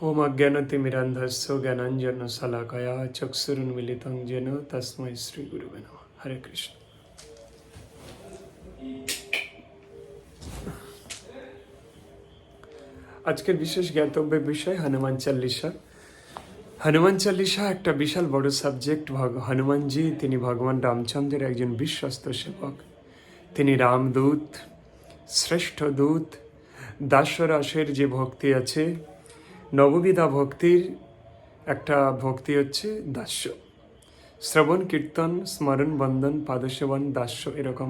ওম অজ্ঞানতিমিরান্ধস্য জ্ঞানাঞ্জনশলাকয়া চক্ষুরুন্মিলিतं येन তস্मै শ্রীগুরুবে নমঃ। হরে কৃষ্ণ। আজকের বিশেষ জ্ঞাতব্য বিষয় হনুমান চাল্লিশা। হনুমান চাল্লিশা একটা বিশাল বড় সাবজেক্ট। হনুমানজি তিনি ভগবান রামচন্দ্রের একজন বিশ্বস্ত সেবক। তিনি রামদূত, শ্রেষ্ঠ দূত। দাসরাসের যে ভক্তি আছে, নববিধা ভক্তির একটা ভক্তি হচ্ছে দাস্য। শ্রবণ কীর্তন স্মরণ বন্দন পাদসেবন দাস্য, এরকম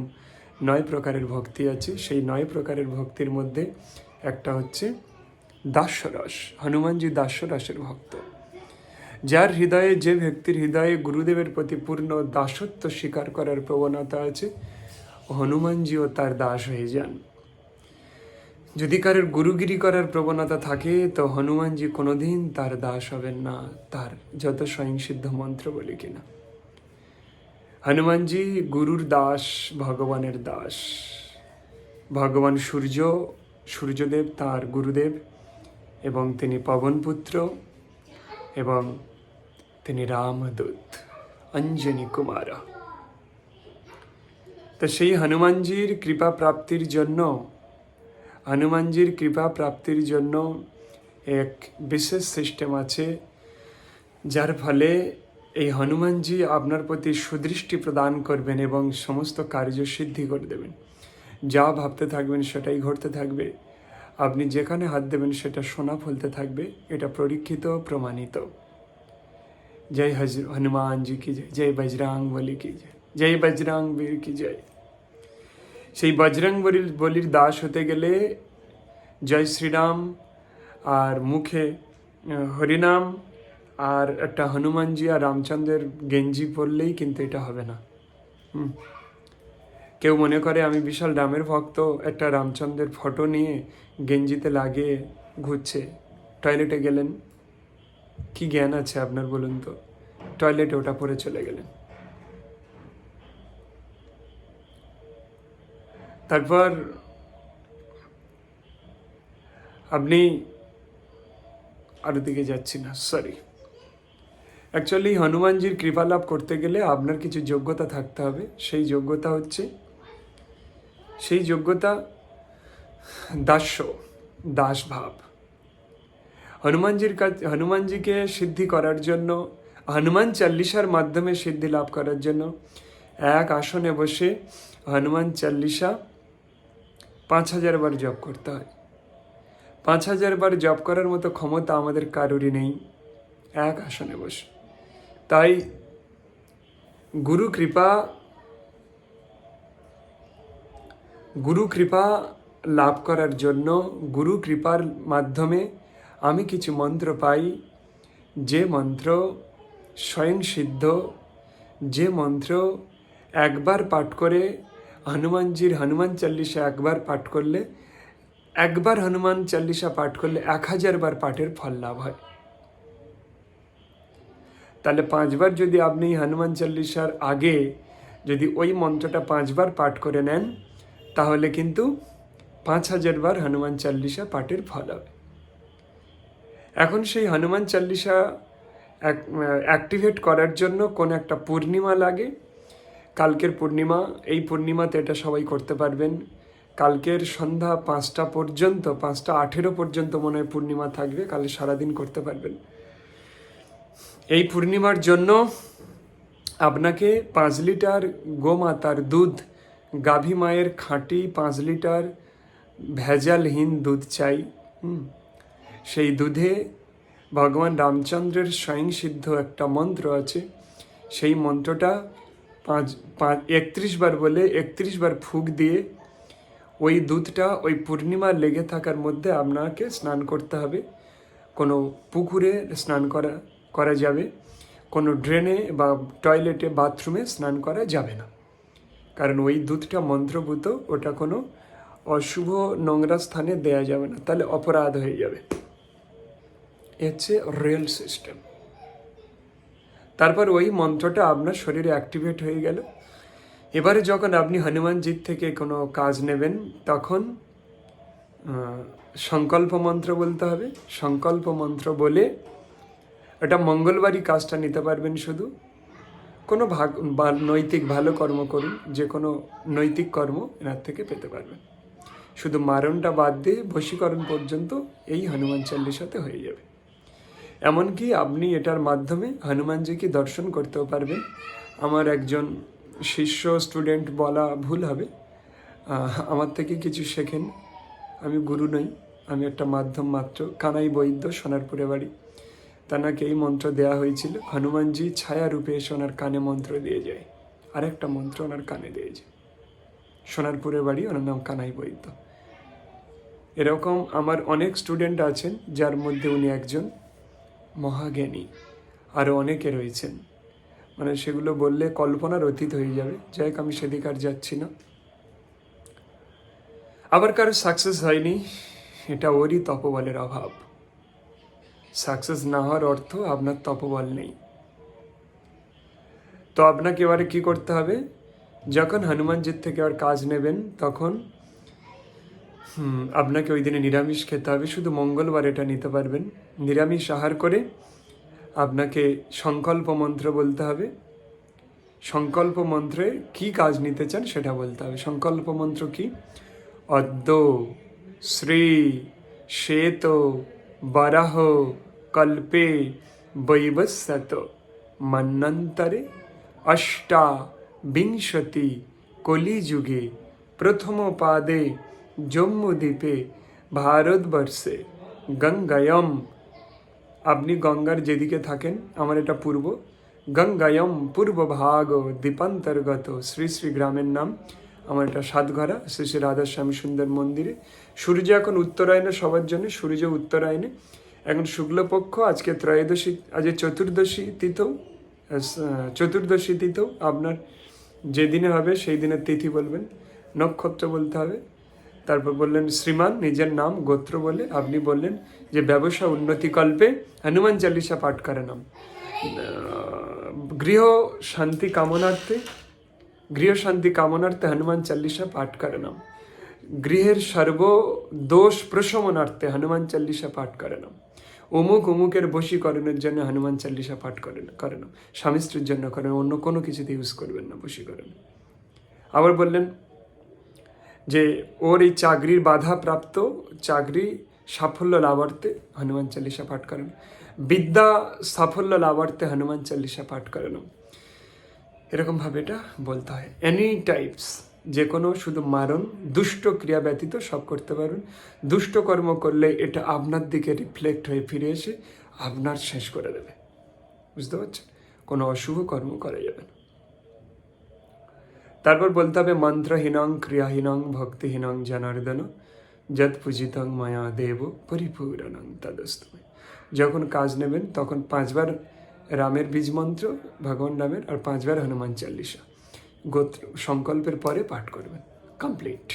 9 প্রকারের ভক্তি আছে। সেই 9 প্রকারের ভক্তির মধ্যে একটা হচ্ছে দাস্যরস। হনুমানজি দাস্যরসের ভক্ত। যার হৃদয়ে, যে ব্যক্তির হৃদয়ে গুরুদেবের প্রতি পূর্ণ দাসত্ব স্বীকার করার প্রবণতা আছে, হনুমানজিও তার দাস হয়ে যান। যদি কারোর গুরুগিরি করার প্রবণতা থাকে, তো হনুমানজি কোনোদিন তার দাস হবেন না, তার যত স্বয়ংসিদ্ধ মন্ত্র বলি কিনা। হনুমানজি গুরুর দাস, ভগবানের দাস। ভগবান সূর্যদেব তার গুরুদেব, এবং তিনি পবনপুত্র, এবং তিনি রামদূত, অঞ্জনী কুমার। তো সেই হনুমানজির কৃপা প্রাপ্তির জন্য এক বিশেষ সিস্টেম আছে, যার ফলে এই হনুমানজি আপনার প্রতি সুদৃষ্টি প্রদান করবেন এবং সমস্ত কার্যসিদ্ধি করে দেবেন। যা ভাবতে থাকবেন সেটাই ঘটতে থাকবে। আপনি যেখানে হাত দেবেন সেটা সোনা ফলতে থাকবে। এটা পরীক্ষিত, প্রমাণিত। জয় হনুমানজি কি জয়, জয় বজরং বলি কি জয়, জয় বজরং বীর কি জয়। সেই বজরং বলির দাস হতে গেলে জয় শ্রীরাম আর মুখে হরিনাম আর একটা হনুমানজি আর রামচন্দ্রের গেঞ্জি পরলেই কিন্তু এটা হবে না। কেউ মনে করে আমি বিশাল রামের ভক্ত, একটা রামচন্দ্রের ফটো নিয়ে গেঞ্জিতে লাগিয়ে ঘুরছে। টয়লেটে গেলেন, কি জ্ঞান আছে আপনার বলুন তো? টয়লেটে ওটা পরে চলে গেলেন। তারপর আপনি আরো দিকে যাচ্ছি না, সরি। অ্যাকচুয়ালি হনুমানজির কৃপা লাভ করতে গেলে আপনার কিছু যোগ্যতা থাকতে হবে। সেই যোগ্যতা দাস ভাব। হনুমানজিকে সিদ্ধি করার জন্য, হনুমান চাল্লিশার মাধ্যমে সিদ্ধি লাভ করার জন্য এক আসনে বসে হনুমান চাল্লিশা 5000 বার জপ করতে হয়। 5000 বার জপ করার মতো ক্ষমতা আমাদের কারোরই নেই এক আসনে বসে। তাই গুরু কৃপা লাভ করার জন্য, গুরু কৃপার মাধ্যমে আমি কিছু মন্ত্র পাই, যে মন্ত্র স্বয়ং সিদ্ধ, যে মন্ত্র একবার পাঠ করে হনুমান চাল্লিশা একবার হনুমান চাল্লিশা পাঠ করলে 1000 বার পাঠের ফল লাভ হয়। তাহলে 5 বার যদি আপনি হনুমান চাল্লিশার আগে যদি ওই মন্ত্রটা 5 বার পাঠ করে নেন, তাহলে কিন্তু 5000 বার হনুমান চাল্লিশা পাঠের ফল হবে। এখন সেই হনুমান চাল্লিশা অ্যাক্টিভেট করার জন্য কোন একটা পূর্ণিমা লাগে। কালকের পূর্ণিমা, এই পূর্ণিমাতে এটা সবাই করতে পারবেন। কালকের সন্ধ্যা 5টা পর্যন্ত, 5:18 পর্যন্ত মনে হয় পূর্ণিমা থাকবে, কাল সারাদিন করতে পারবেন। এই পূর্ণিমার জন্য আপনাকে 5 লিটার গোমাতার দুধ, গাভী মায়ের খাঁটি 5 লিটার ভেজালহীন দুধ চাই। সেই দুধে ভগবান রামচন্দ্রের স্বয়ংসিদ্ধ একটা মন্ত্র আছে। সেই মন্ত্রটা 31 বার বলে 31 বার ফুঁক দিয়ে ওই দুধটা ওই পূর্ণিমার লেগে থাকার মধ্যে আপনাকে স্নান করতে হবে। কোনো পুকুরে স্নান করা যাবে, কোনো ড্রেনে বা টয়লেটে, বাথরুমে স্নান করা যাবে না, কারণ ওই দুধটা মন্ত্রভূত। ওটা কোনো অশুভ নোংরা স্থানে দেয়া যাবে না, তাহলে অপরাধ হয়ে যাবে। হচ্ছে রিয়েল সিস্টেম। তারপর ওই মন্ত্রটা আপনার শরীরে অ্যাক্টিভেট হয়ে গেল। এবারে যখন আপনি হনুমানজির থেকে কোনো কাজ নেবেন, তখন সংকল্প মন্ত্র বলতে হবে। সংকল্প মন্ত্র বলে এটা মঙ্গলবারই কাজটা নিতে পারবেন। শুধু কোনো নৈতিক ভালো কর্ম করুন, যে কোনো নৈতিক কর্ম এনার থেকে পেতে পারবেন। শুধু মারণটা বাদ দিয়ে বশীকরণ পর্যন্ত এই হনুমান চল্লিশাতে হয়ে যাবে। এমনকি আপনি এটার মাধ্যমে হনুমানজিকে দর্শন করতেও পারবেন। আমার একজন শিষ্য, স্টুডেন্ট বলা ভুল হবে, আমার থেকে কিছু শেখেন, আমি গুরু নই, আমি একটা মাধ্যম মাত্র। কানাই বৈদ্য, সোনারপুরে বাড়ি, তাকে এই মন্ত্র দেওয়া হয়েছিল। হনুমানজি ছায়া রূপে এসে ওনার কানে মন্ত্র দিয়ে যায়, আরেকটা মন্ত্র ওনার কানে দিয়ে যায়। সোনারপুরে বাড়ি, ওনার নাম কানাই বৈদ্য। এরকম আমার অনেক স্টুডেন্ট আছেন, যার মধ্যে উনি একজন মহাজ্ঞানী। আরও অনেকে রয়েছেন, মানে সেগুলো বললে কল্পনার অতীত হয়ে যাবে। যাই হোক, আমি সেদিকে আর যাচ্ছি না। আবার কারো সাকসেস হয়নি, এটা ওরই তপবলের অভাব। সাকসেস না হওয়ার অর্থ আপনার তপবল নেই। তো আপনাকে এবারে কি করতে হবে, যখন হনুমানজির থেকে আর কাজ নেবেন তখন আপনাকে ওই দিনে নিরামিষ খেতে হবে। শুধু মঙ্গলবার এটা নিতে পারবেন। নিরামিষ আহার করে আপনাকে সংকল্প মন্ত্র বলতে হবে। সংকল্প মন্ত্রে কি কাজ নিতে চান সেটা বলতে হবে। সংকল্প মন্ত্র কি? অদ্য শ্রী শ্বেত বরাহ কল্পে বৈবস্বত মন্বন্তরে অষ্টাবিংশতি কলিযুগে প্রথম পাদে জম্মুদ্বীপে ভারতবর্ষে গঙ্গায়ম, আপনি গঙ্গার যেদিকে থাকেন, আমার এটা পূর্ব, গঙ্গায়ম পূর্ব ভাগ দ্বীপান্তর্গত শ্রী শ্রী গ্রামের নাম, আমার এটা সাতঘরা শ্রী শ্রী রাধাস্বামী সুন্দর মন্দিরে। সূর্য এখন উত্তরায়ণে, সবার জন্য সূর্য উত্তরায়ণে। এখন শুক্লপক্ষ, আজকে ত্রয়োদশী, আজকে চতুর্দশী তিথৌ, চতুর্দশী তিথৌ আপনার যেদিনে হবে সেই দিনের তিথি বলবেন, নক্ষত্র বলতে হবে। তারপর বললেন শ্রীমান, নিজের নাম গোত্র বলে আপনি বললেন যে ব্যবসা উন্নতিকল্পে হনুমান চালিসা পাঠ করে নাম। গৃহ শান্তি কামনার্থে হনুমান চালিসা পাঠ করে নাম। গৃহের সর্বদোষ প্রশমনার্থে হনুমান চালিসা পাঠ করে নাম। অমুকের বশীকরণের জন্য হনুমান চালিসা পাঠ করে নাম। স্বামী স্ত্রীর জন্য করেন, অন্য কোনো কিছুতে ইউজ করবেন না বশীকরণ। আবার বললেন যে ওর এই চাকরির বাধাপ্রাপ্ত, চাকরি সাফল্য লাভার্থে হনুমান চালিসা পাঠ করেন। বিদ্যা সাফল্য লাভার্থে হনুমান চালিসা পাঠ করেন। এরকমভাবে এটা বলতে হয়। এনি টাইপস, যে কোনো, শুধু মারণ দুষ্ট ক্রিয়া ব্যতীত সব করতে পারবেন। দুষ্ট কর্ম করলে এটা আপনার দিকে রিফ্লেক্ট হয়ে ফিরে এসে আপনার শেষ করে দেবে। বুঝতে পারছেন? কোনো অশুভ কর্ম করা যাবে না। তারপর বলতে হবে মন্ত্রহীনং ক্রিয়াহীনং ভক্তিহীনং জনার্দন যৎ পূজিতং মায়া দেব পরিপূরণং তদস্তু। যখন কাজ নেবেন তখন 5 বার রামের বীজ মন্ত্র, ভগবান রামের, আর 5 বার হনুমান চালিসা গোত্র সংকল্পের পরে পাঠ করবেন। কমপ্লিট।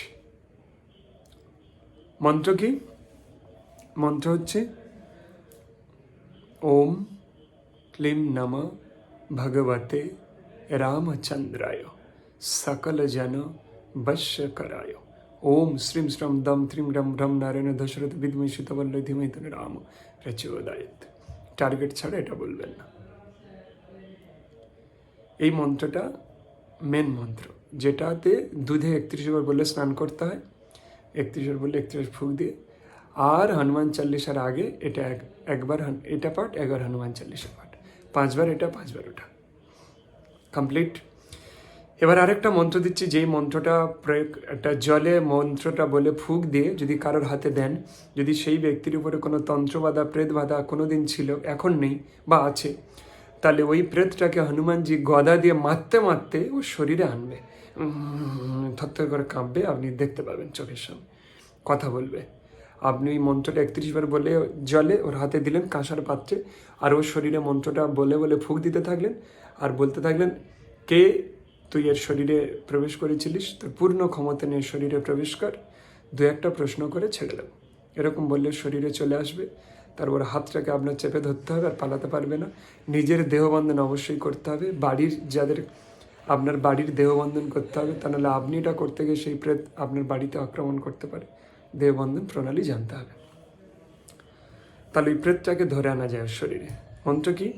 মন্ত্র কি? মন্ত্র হচ্ছে ওম ক্লিম নমঃ ভগবতে রামচন্দ্রায় সকল জন বশ্যকরায়। ওম শ্রীম শ্রম দম ত্রিম রম রম নারায়ণ দশরথ বিদ্মৈ সুতবল্লভ ধীমহি তন্নো রাম প্রচোদয়াৎ। টার্গেট ছাড়া এটা বলবেন না। এই মন্ত্রটা মেন মন্ত্র, যেটাতে দুধে 31 বার বললে স্নান করতে হয়, 31 বার বললে 31 ফুঁক দিয়ে। আর হনুমান চাল্লিশার আগে এটা একবার এটা পাঠ, একবার হনুমান চাল্লিশা পাঠ, 5 বার এটা, 5 বার ওটা। কমপ্লিট। এবার আরেকটা মন্ত্র দিচ্ছি, যেই মন্ত্রটা প্রয়োগ, একটা জলে মন্ত্রটা বলে ফুঁক দিয়ে যদি কারোর হাতে দেন, যদি সেই ব্যক্তির উপরে কোনো তন্ত্রবাধা প্রেতবাধা কোনো দিন ছিল, এখন নেই বা আছে, তাহলে ওই প্রেতটাকে হনুমানজি গদা দিয়ে মারতে মারতে ওর শরীরে আনবে। থরথর করে কাঁপবে, আপনি দেখতে পাবেন চোখের সামনে, কথা বলবে। আপনি ওই মন্ত্রটা 31 বার বলে জলে ওর হাতে দিলেন কাঁসার পাত্রে, আর ওর শরীরে মন্ত্রটা বলে বলে ফুঁক দিতে থাকলেন, আর বলতে থাকলেন কে তুই এর শরীরে প্রবেশ করেছিলিস, তোর পূর্ণ ক্ষমতা নিয়ে শরীরে প্রবেশ কর, 2-1টা প্রশ্ন করে ছেড়ে দেব। এরকম বললে শরীরে চলে আসবে। তারপর হাতটাকে আপনার চেপে ধরতে হবে, আর পালাতে পারবে না। নিজের দেহবন্ধন অবশ্যই করতে হবে, বাড়ির যাদের, আপনার বাড়ির দেহবন্ধন করতে হবে, তা নাহলে আপনি এটা করতে গিয়ে সেই প্রেত আপনার বাড়িতে আক্রমণ করতে পারে। দেহবন্ধন প্রণালী জানতে হবে। তাহলে ওই প্রেতটাকে ধরে আনা যায় ওর শরীরে। মন্ত্র কি?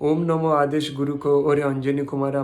ওম নমো আদেশ গুরু কো ওরে অঞ্জনী কুমারা